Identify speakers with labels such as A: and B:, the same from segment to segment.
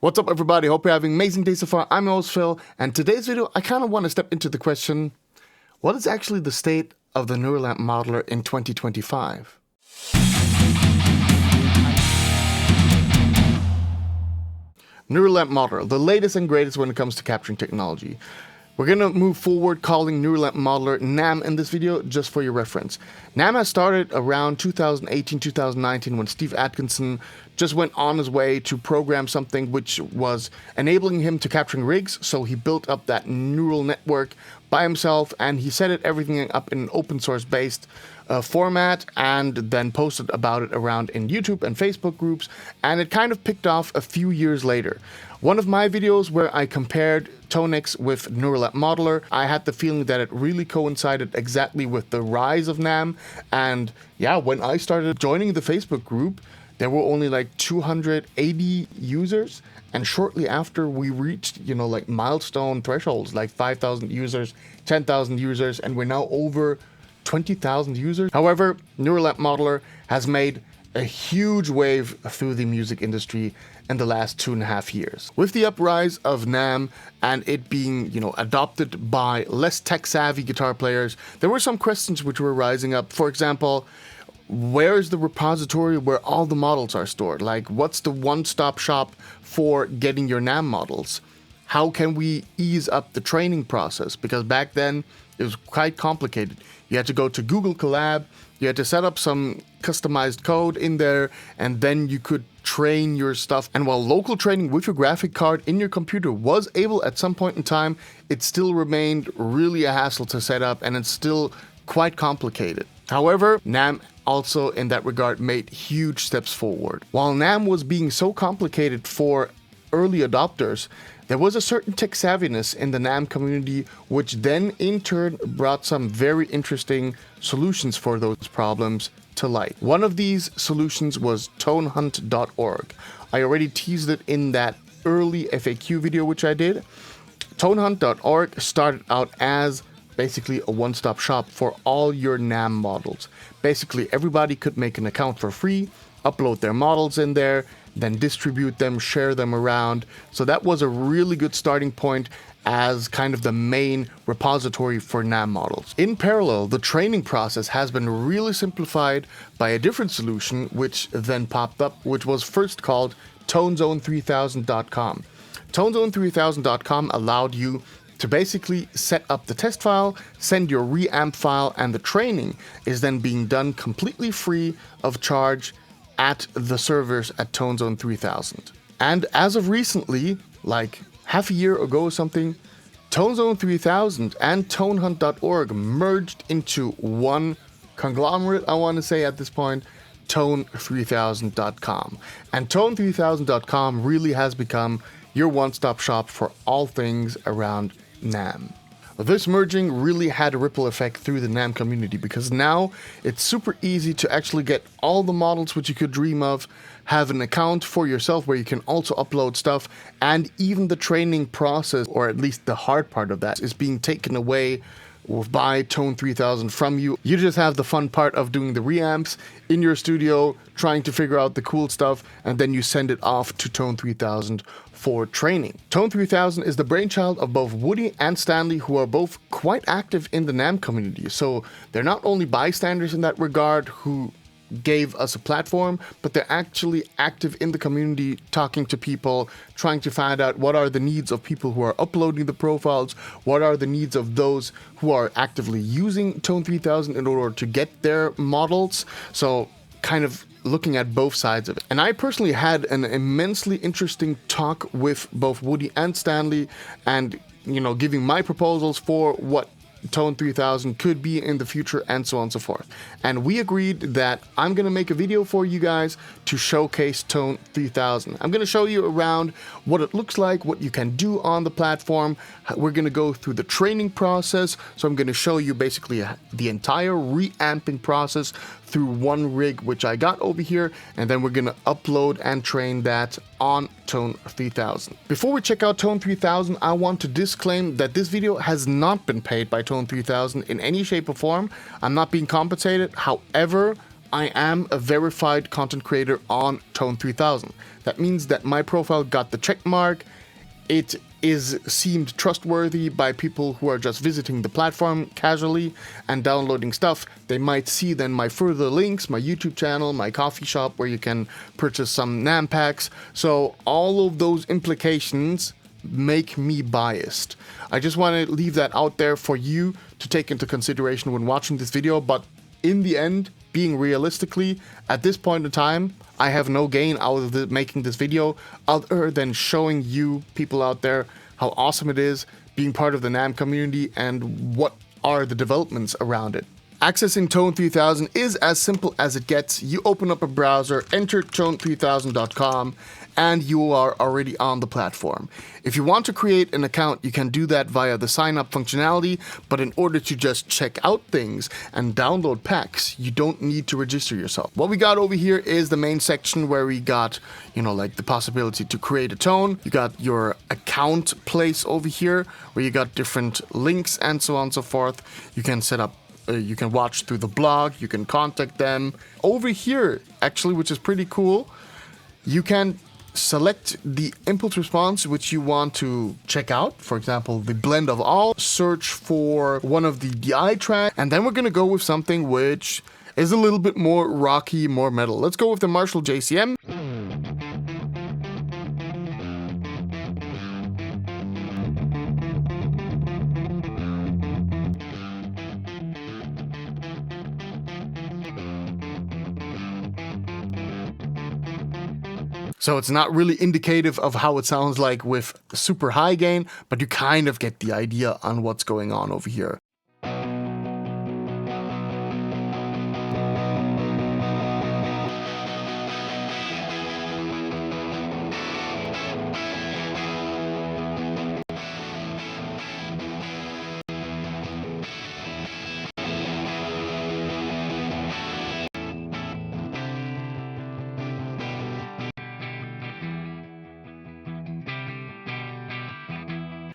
A: What's up, everybody? Hope you're having an amazing day so far. I'm your host, Phil, and today's video, I kind of want to step into the question, what is actually the state of the Reamping modeler in 2025? Reamping modeler, the latest and greatest when it comes to capturing technology. We're going to move forward calling Reamping modeler NAM in this video, just for your reference. NAM has started around 2018-2019 when Steve Atkinson just went on his way to program something which was enabling him to capturing rigs, so he built up that neural network by himself and he set everything up in an open source based format and then posted about it around in YouTube and Facebook groups, and it kind of picked off a few years later. One of my videos where I compared TONE3000 with Reamping modeler, I had the feeling that it really coincided exactly with the rise of NAM, and yeah, when I started joining the Facebook group, there were only like 280 users, and shortly after we reached, like milestone thresholds like 5,000 users, 10,000 users, and we're now over 20,000 users. However, Reamping modeler has made a huge wave through the music industry in the last 2.5 years. With the uprise of NAM and it being, adopted by less tech-savvy guitar players, there were some questions which were rising up. For example, where is the repository where all the models are stored? Like, what's the one-stop shop for getting your NAM models? How can we ease up the training process? Because back then, it was quite complicated. You had to go to Google Colab, you had to set up some customized code in there, and then you could train your stuff. And while local training with your graphic card in your computer was able at some point in time, it still remained really a hassle to set up, and it's still quite complicated. However, NAM also in that regard made huge steps forward. While NAM was being so complicated for early adopters, there was a certain tech savviness in the NAM community, which then in turn brought some very interesting solutions for those problems to light. One of these solutions was TONE3000.org. I already teased it in that early FAQ video which I did. TONE3000.org started out as basically a one-stop shop for all your NAM models. Basically, everybody could make an account for free, upload their models in there, then distribute them, share them around. So that was a really good starting point as kind of the main repository for NAM models. In parallel, the training process has been really simplified by a different solution which then popped up, which was first called TONE3000.com. TONE3000.com allowed you to basically set up the test file, send your reamp file, and the training is then being done completely free of charge at the servers at TONE3000. And as of recently, like half a year ago or something, TONE3000 and TONE3000.org merged into one conglomerate, I want to say at this point, TONE3000.com. And TONE3000.com really has become your one-stop shop for all things around NAM. This merging really had a ripple effect through the NAM community, because now it's super easy to actually get all the models which you could dream of, have an account for yourself where you can also upload stuff, and even the training process, or at least the hard part of that, is being taken away by TONE3000 from you. You just have the fun part of doing the reamps in your studio, trying to figure out the cool stuff, and then you send it off to TONE3000 for training. TONE3000 is the brainchild of both Woody and Stanley, who are both quite active in the NAM community. So they're not only bystanders in that regard who gave us a platform, but they're actually active in the community, talking to people, trying to find out what are the needs of people who are uploading the profiles, what are the needs of those who are actively using TONE3000 in order to get their models. So kind of looking at both sides of it. And I personally had an immensely interesting talk with both Woody and Stanley, and giving my proposals for what TONE3000 could be in the future, and so on and so forth. And we agreed that I'm going to make a video for you guys to showcase TONE3000. I'm going to show you around what it looks like, what you can do on the platform. We're going to go through the training process. So I'm going to show you basically the entire reamping process through one rig which I got over here, and then we're going to upload and train that on TONE3000. Before we check out TONE3000, I want to disclaim that this video has not been paid by TONE3000 in any shape or form. I'm not being compensated. However, I am a verified content creator on TONE3000. That means that my profile got the check mark. It is seemed trustworthy by people who are just visiting the platform casually and downloading stuff. They might see then my further links, my YouTube channel, my coffee shop where you can purchase some NAM packs. So all of those implications make me biased. I just want to leave that out there for you to take into consideration when watching this video, but in the end, being realistically, at this point in time, I have no gain out of making this video other than showing you people out there how awesome it is being part of the NAM community and what are the developments around it. Accessing TONE3000 is as simple as it gets. You open up a browser, enter tone3000.com, and you are already on the platform. If you want to create an account, you can do that via the sign up functionality, but in order to just check out things and download packs, you don't need to register yourself. What we got over here is the main section where we got, like the possibility to create a tone. You got your account place over here where you got different links and so on and so forth. You can set up you can watch through the blog, you can contact them. Over here, actually, which is pretty cool, you can select the impulse response which you want to check out. For example, the blend of all, search for one of the DI tracks, and then we're going to go with something which is a little bit more rocky, more metal. Let's go with the Marshall JCM. So it's not really indicative of how it sounds like with super high gain, but you kind of get the idea on what's going on over here.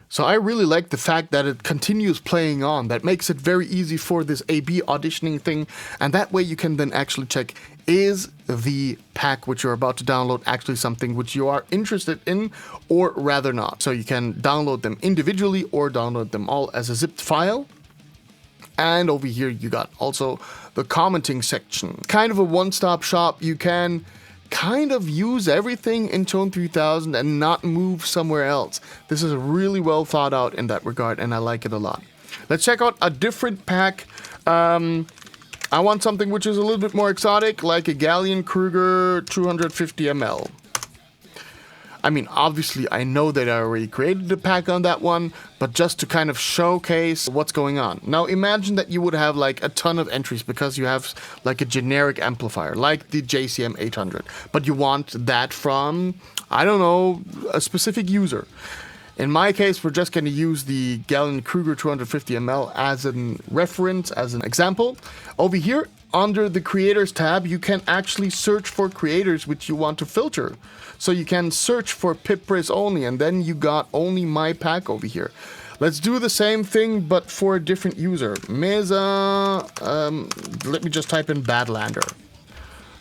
A: So I really like the fact that it continues playing on. That makes it very easy for this A/B auditioning thing, and that way you can then actually check, is the pack which you're about to download actually something which you are interested in, or rather not. So you can download them individually or download them all as a zipped file. And over here you got also the commenting section. Kind of a one-stop shop. You can kind of use everything in TONE3000 and not move somewhere else. This is really well thought out in that regard, and I like it a lot. Let's check out a different pack. I want something which is a little bit more exotic, like a Gallien-Kruger 250 ml. I mean, obviously, I know that I already created a pack on that one, but just to kind of showcase what's going on. Now, imagine that you would have like a ton of entries because you have like a generic amplifier, like the JCM 800, but you want that from, I don't know, a specific user. In my case, we're just going to use the Gallien-Kruger 250 ml as a reference, as an example. Over here, under the creators tab, you can actually search for creators which you want to filter. So you can search for Pipp Priss only, and then you got only my pack over here. Let's do the same thing, but for a different user. Mesa, let me just type in Badlander.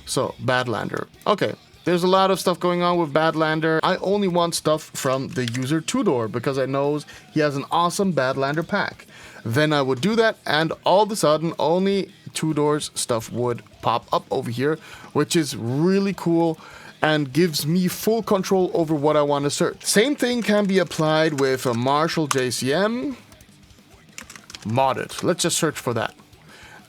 A: So, Badlander. Okay. There's a lot of stuff going on with Badlander. I only want stuff from the user Tudor because I know he has an awesome Badlander pack. Then I would do that, and all of a sudden only Tudor's stuff would pop up over here, which is really cool and gives me full control over what I want to search. Same thing can be applied with a Marshall JCM modded. Let's just search for that.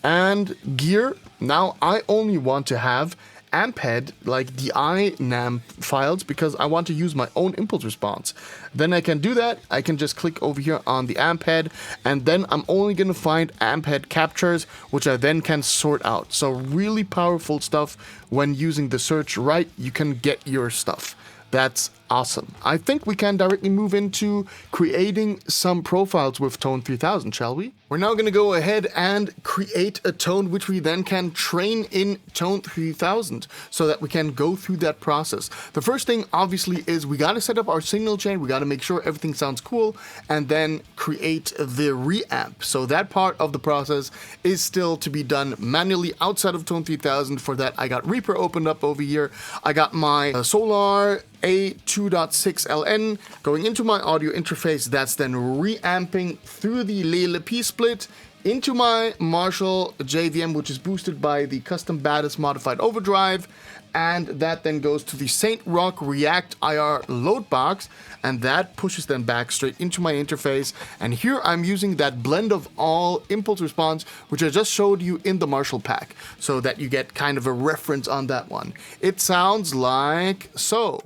A: And gear, now I only want to have amp head, like DI NAM files, because I want to use my own impulse response. Then I can do that. I can just click over here on the amp head, and then I'm only going to find amp head captures, which I then can sort out. So really powerful stuff. When using the search right, you can get your stuff. That's Awesome. I think we can directly move into creating some profiles with TONE3000, shall we? We're now going to go ahead and create a tone which we then can train in TONE3000 so that we can go through that process. The first thing obviously is we got to set up our signal chain, we got to make sure everything sounds cool, and then create the reamp. So that part of the process is still to be done manually outside of TONE3000. For that I got Reaper opened up over here. I got my Solar A2.6LN going into my audio interface. That's then reamping through the Lele P split into my Marshall JVM, which is boosted by the custom Baddest modified overdrive, and that then goes to the Saint Rock React IR load box, and that pushes them back straight into my interface. And here I'm using that blend of all impulse response, which I just showed you in the Marshall pack, so that you get kind of a reference on that one. It sounds like so.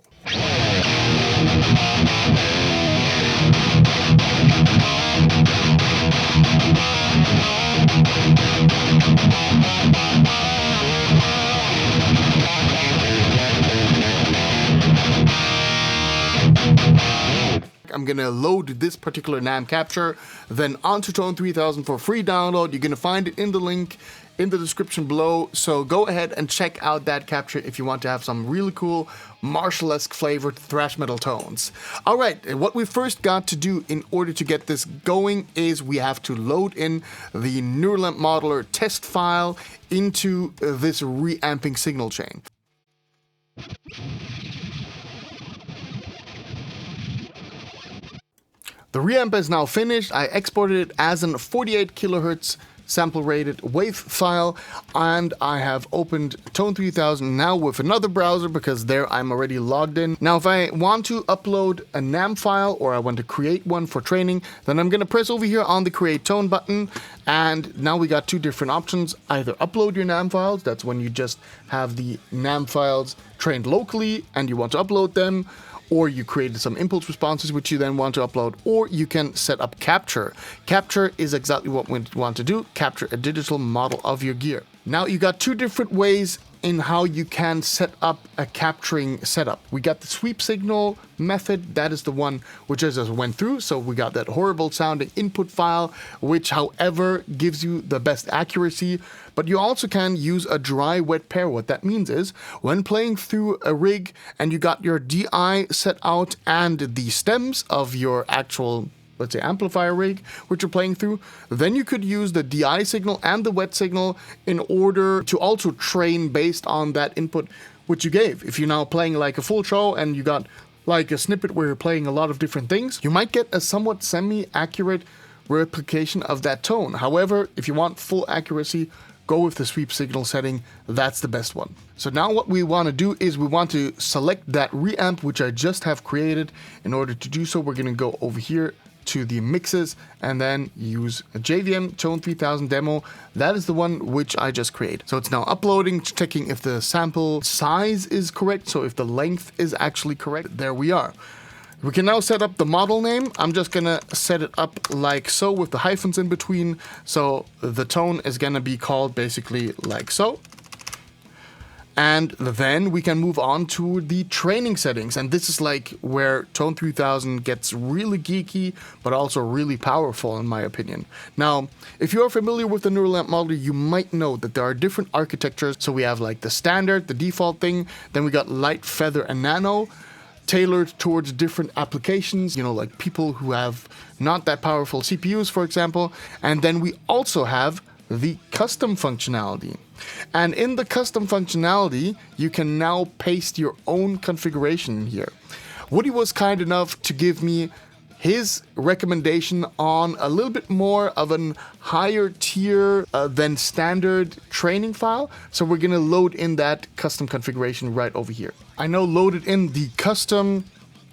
A: I'm gonna load this particular NAM capture then onto TONE3000 for free download. You're gonna find it in the link in the description below, so go ahead and check out that capture if you want to have some really cool Marshall-esque flavored thrash metal tones. Alright, what we first got to do in order to get this going is we have to load in the NeuroLamp Modeler test file into this reamping signal chain. The reamp is now finished. I exported it as an 48 kilohertz sample rated WAV file, and I have opened TONE3000 now with another browser because there I'm already logged in. Now if I want to upload a NAM file or I want to create one for training, then I'm going to press over here on the create tone button, and now we got two different options. Either upload your NAM files, that's when you just have the NAM files trained locally and you want to upload them, or you created some impulse responses which you then want to upload, or you can set up capture. Capture is exactly what we want to do, capture a digital model of your gear. Now you got two different ways in how you can set up a capturing setup. We got the sweep signal method, that is the one which I just went through. So we got that horrible sounding input file, which however gives you the best accuracy, but you also can use a dry wet pair. What that means is when playing through a rig and you got your DI set out and the stems of your actual, let's say, amplifier rig which you're playing through, then you could use the DI signal and the wet signal in order to also train based on that input which you gave. If you're now playing like a full show and you got like a snippet where you're playing a lot of different things, you might get a somewhat semi-accurate replication of that tone. However, if you want full accuracy, go with the sweep signal setting, that's the best one. So now what we want to do is we want to select that reamp which I just have created. In order to do so, we're going to go over here to the mixes and then use a JVM TONE3000 demo. That is the one which I just created. So it's now uploading, checking if the sample size is correct, so if the length is actually correct. There we are. We can now set up the model name. I'm just gonna set it up like so with the hyphens in between. So the tone is gonna be called basically like so. And then we can move on to the training settings. And this is like where TONE3000 gets really geeky, but also really powerful in my opinion. Now, if you are familiar with the NeuroLamp modeler, you might know that there are different architectures. So we have like the standard, the default thing. Then we got light, feather, and nano, tailored towards different applications, you know, like people who have not that powerful CPUs, for example. And then we also have the custom functionality. And in the custom functionality, you can now paste your own configuration in here. Woody was kind enough to give me his recommendation on a little bit more of an higher tier than standard training file. So we're gonna load in that custom configuration right over here. I now loaded in the custom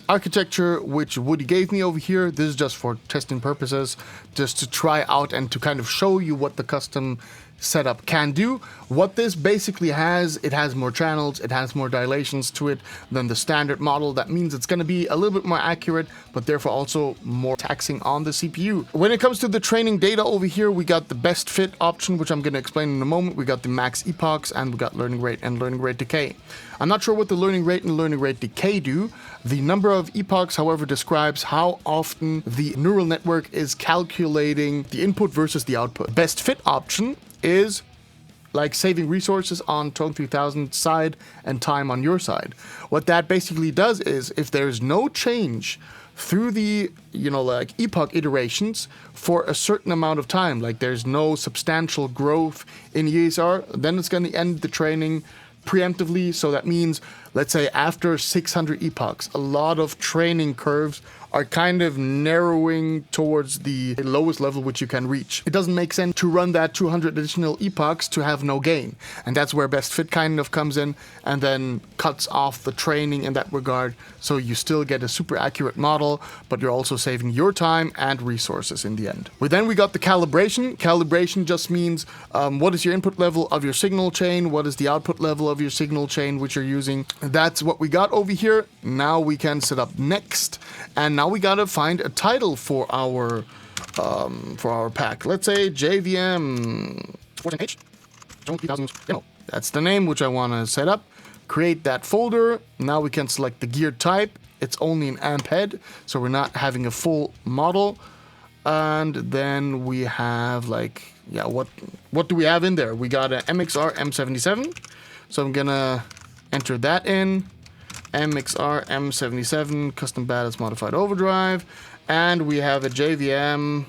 A: architecture which Woody gave me over here. This is just for testing purposes, just to try out and to kind of show you what the custom setup can do. What this basically has, it has more channels, it has more dilations to it than the standard model. That means it's going to be a little bit more accurate, but therefore also more taxing on the CPU. When it comes to the training data over here, we got the best fit option, which I'm going to explain in a moment. We got the max epochs, and we got learning rate and learning rate decay. I'm not sure what the learning rate and learning rate decay do. The number of epochs, however, describes how often the neural network is calculating the input versus the output. Best fit option is like saving resources on TONE3000 side and time on your side. What that basically does is, if there's no change through the, like epoch iterations for a certain amount of time, like there's no substantial growth in ESR, then it's going to end the training preemptively. So that means, let's say after 600 epochs, a lot of training curves are kind of narrowing towards the lowest level which you can reach. It doesn't make sense to run that 200 additional epochs to have no gain. And that's where best fit kind of comes in and then cuts off the training in that regard. So you still get a super accurate model, but you're also saving your time and resources in the end. Then we got the calibration. Calibration just means what is your input level of your signal chain? What is the output level of your signal chain which you're using? That's what we got over here. Now we can set up next. And now we gotta find a title for our pack. Let's say JVM 14H TONE3000 demo. That's the name which I want to set up. Create that folder. Now we can select the gear type. It's only an amp head, so we're not having a full model. And then we have what do we have in there? We got an MXR M77. So I'm gonna enter that in. MXR M77 custom ballast modified overdrive, and we have a JVM.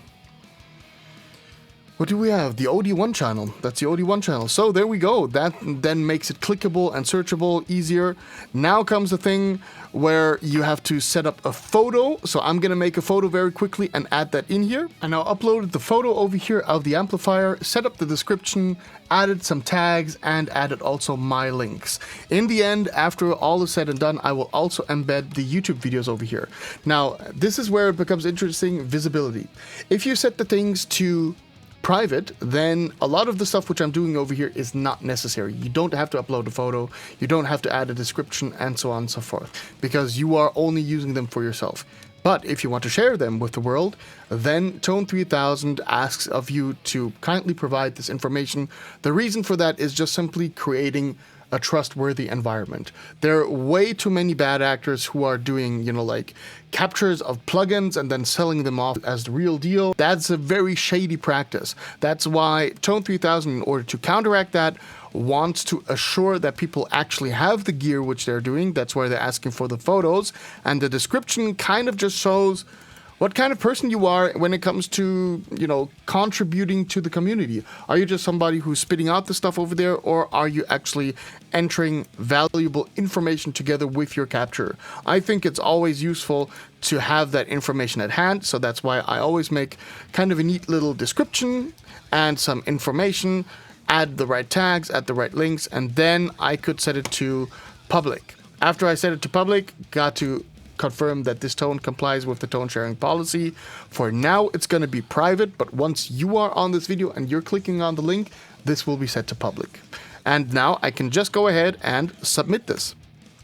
A: What do we have? The OD1 channel. That's the OD1 channel. So there we go. That then makes it clickable and searchable easier. Now comes the thing where you have to set up a photo. So I'm going to make a photo very quickly and add that in here. I now uploaded the photo over here of the amplifier, set up the description, added some tags, and added also my links. In the end, after all is said and done, I will also embed the YouTube videos over here. Now, this is where it becomes interesting, visibility. If you set the things to private, then a lot of the stuff which I'm doing over here is not necessary. You don't have to upload a photo, you don't have to add a description, and so on and so forth, because you are only using them for yourself. But if you want to share them with the world, then TONE3000 asks of you to kindly provide this information. The reason for that is just simply creating a trustworthy environment. There are way too many bad actors who are doing, like captures of plugins and then selling them off as the real deal. That's a very shady practice. That's why TONE3000, in order to counteract that, wants to assure that people actually have the gear which they're doing. That's why they're asking for the photos, and the description kind of just shows what kind of person you are when it comes to, contributing to the community. Are you just somebody who's spitting out the stuff over there, or are you actually entering valuable information together with your capture? I think it's always useful to have that information at hand, so that's why I always make kind of a neat little description and some information, add the right tags, add the right links, and then I could set it to public. After I set it to public, got to confirm that this tone complies with the tone sharing policy. For now, it's going to be private, but once you are on this video and you're clicking on the link, this will be set to public. And now I can just go ahead and submit this.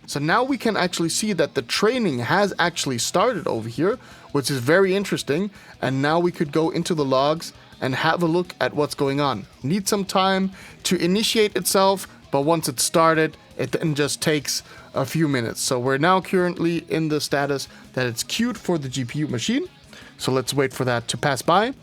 A: So now we can actually see that the training has actually started over here, which is very interesting. And now we could go into the logs and have a look at what's going on. Needs some time to initiate itself, but once it's started, it then just takes a few minutes. So we're now currently in the status that it's queued for the GPU machine. So let's wait for that to pass by.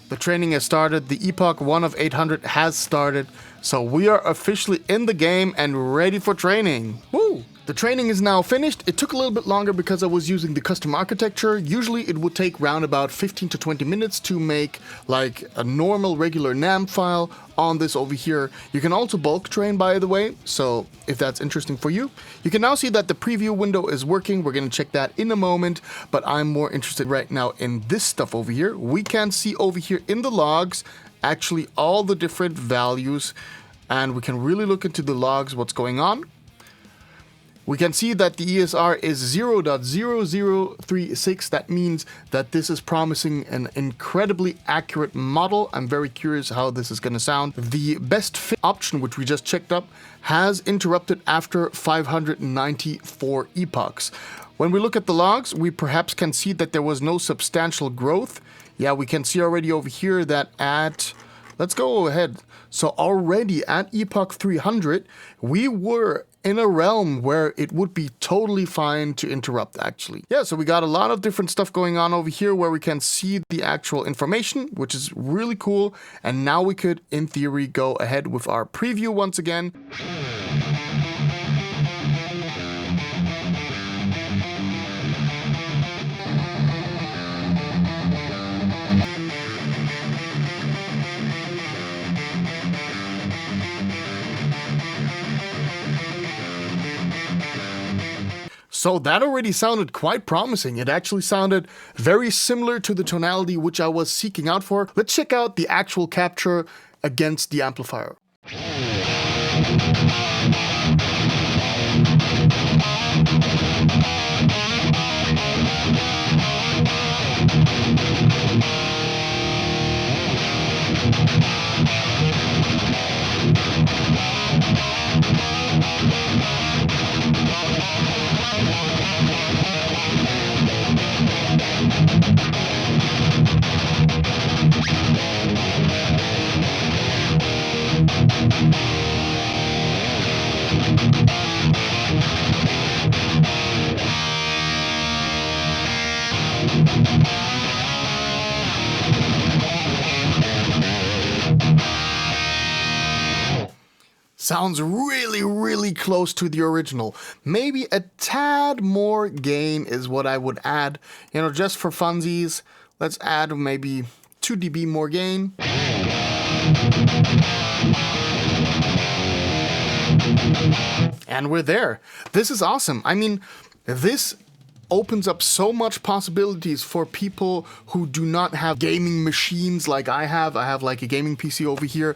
A: The training has started. The epoch 1 of 800 has started. So we are officially in the game and ready for training. Woo! The training is now finished. It took a little bit longer because I was using the custom architecture. Usually it would take around about 15 to 20 minutes to make like a normal regular NAM file on this over here. You can also bulk train, by the way, so if that's interesting for you. You can now see that the preview window is working. We're going to check that in a moment, but I'm more interested right now in this stuff over here. We can see over here in the logs actually all the different values, and we can really look into the logs, what's going on. We can see that the ESR is 0.0036. That means that this is promising an incredibly accurate model. I'm very curious how this is going to sound. The best fit option, which we just checked up, has interrupted after 594 epochs. When we look at the logs, we perhaps can see that there was no substantial growth. Yeah, we can see already over here that at... Let's go ahead. So already at epoch 300, we were in a realm where it would be totally fine to interrupt, actually. Yeah, so we got a lot of different stuff going on over here where we can see the actual information, which is really cool. And now we could, in theory, go ahead with our preview once again. So that already sounded quite promising. It actually sounded very similar to the tonality which I was seeking out for. Let's check out the actual capture against the amplifier. Sounds really, really close to the original. Maybe a tad more gain is what I would add. You know, just for funsies, let's add maybe 2 dB more gain. And we're there. This is awesome. I mean, this opens up so much possibilities for people who do not have gaming machines like I have. I have like a gaming PC over here.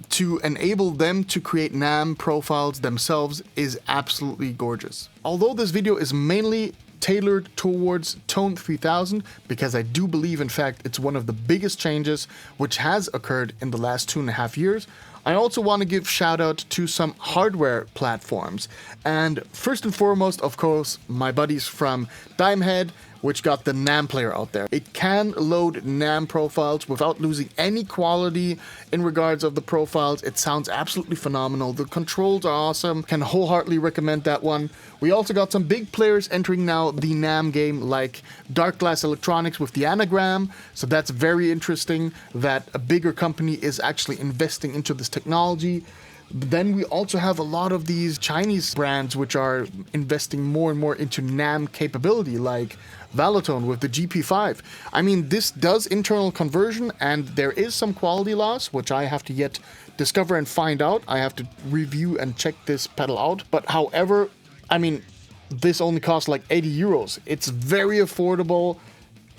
A: To enable them to create NAM profiles themselves is absolutely gorgeous. Although this video is mainly tailored towards TONE3000, because I do believe, in fact, it's one of the biggest changes which has occurred in the last 2.5 years, I also want to give shout out to some hardware platforms. And first and foremost, of course, my buddies from Dimehead, which got the NAM player out there. It can load NAM profiles without losing any quality in regards of the profiles. It sounds absolutely phenomenal. The controls are awesome. Can wholeheartedly recommend that one. We also got some big players entering now the NAM game, like Dark Glass Electronics with the Anagram. So that's very interesting that a bigger company is actually investing into this technology. Then we also have a lot of these Chinese brands which are investing more and more into NAM capability, like Valotone with the GP5. I mean, this does internal conversion and there is some quality loss, which I have to yet discover and find out. I have to review and check this pedal out. But however, I mean, this only costs like 80 euros. It's very affordable,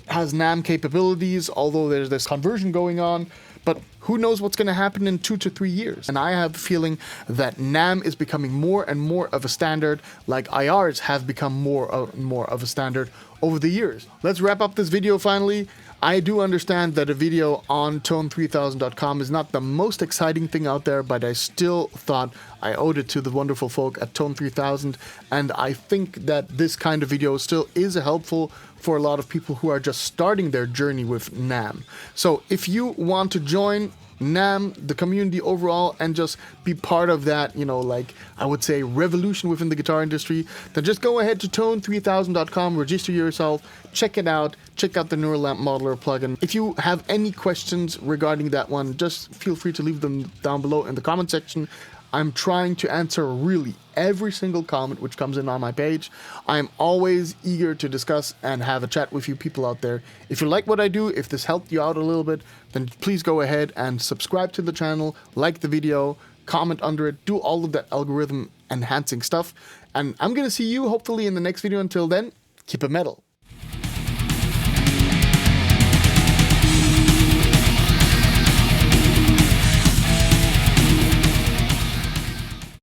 A: has NAM capabilities, although there's this conversion going on. But who knows what's going to happen in 2 to 3 years? And I have a feeling that NAM is becoming more and more of a standard, like IRs have become more and more of a standard over the years. Let's wrap up this video finally. I do understand that a video on tone3000.com is not the most exciting thing out there, but I still thought I owed it to the wonderful folk at Tone3000, and I think that this kind of video still is helpful for a lot of people who are just starting their journey with NAM. So if you want to join NAM, the community overall, and just be part of that, you know, like I would say revolution within the guitar industry, then just go ahead to tone3000.com, register yourself, check it out, check out the Neural Lamp Modeler plugin. If you have any questions regarding that one, just feel free to leave them down below in the comment section. I'm trying to answer really every single comment which comes in on my page. I'm always eager to discuss and have a chat with you people out there. If you like what I do, if this helped you out a little bit, then please go ahead and subscribe to the channel, like the video, comment under it, do all of that algorithm enhancing stuff. And I'm gonna see you hopefully in the next video. Until then, keep it metal.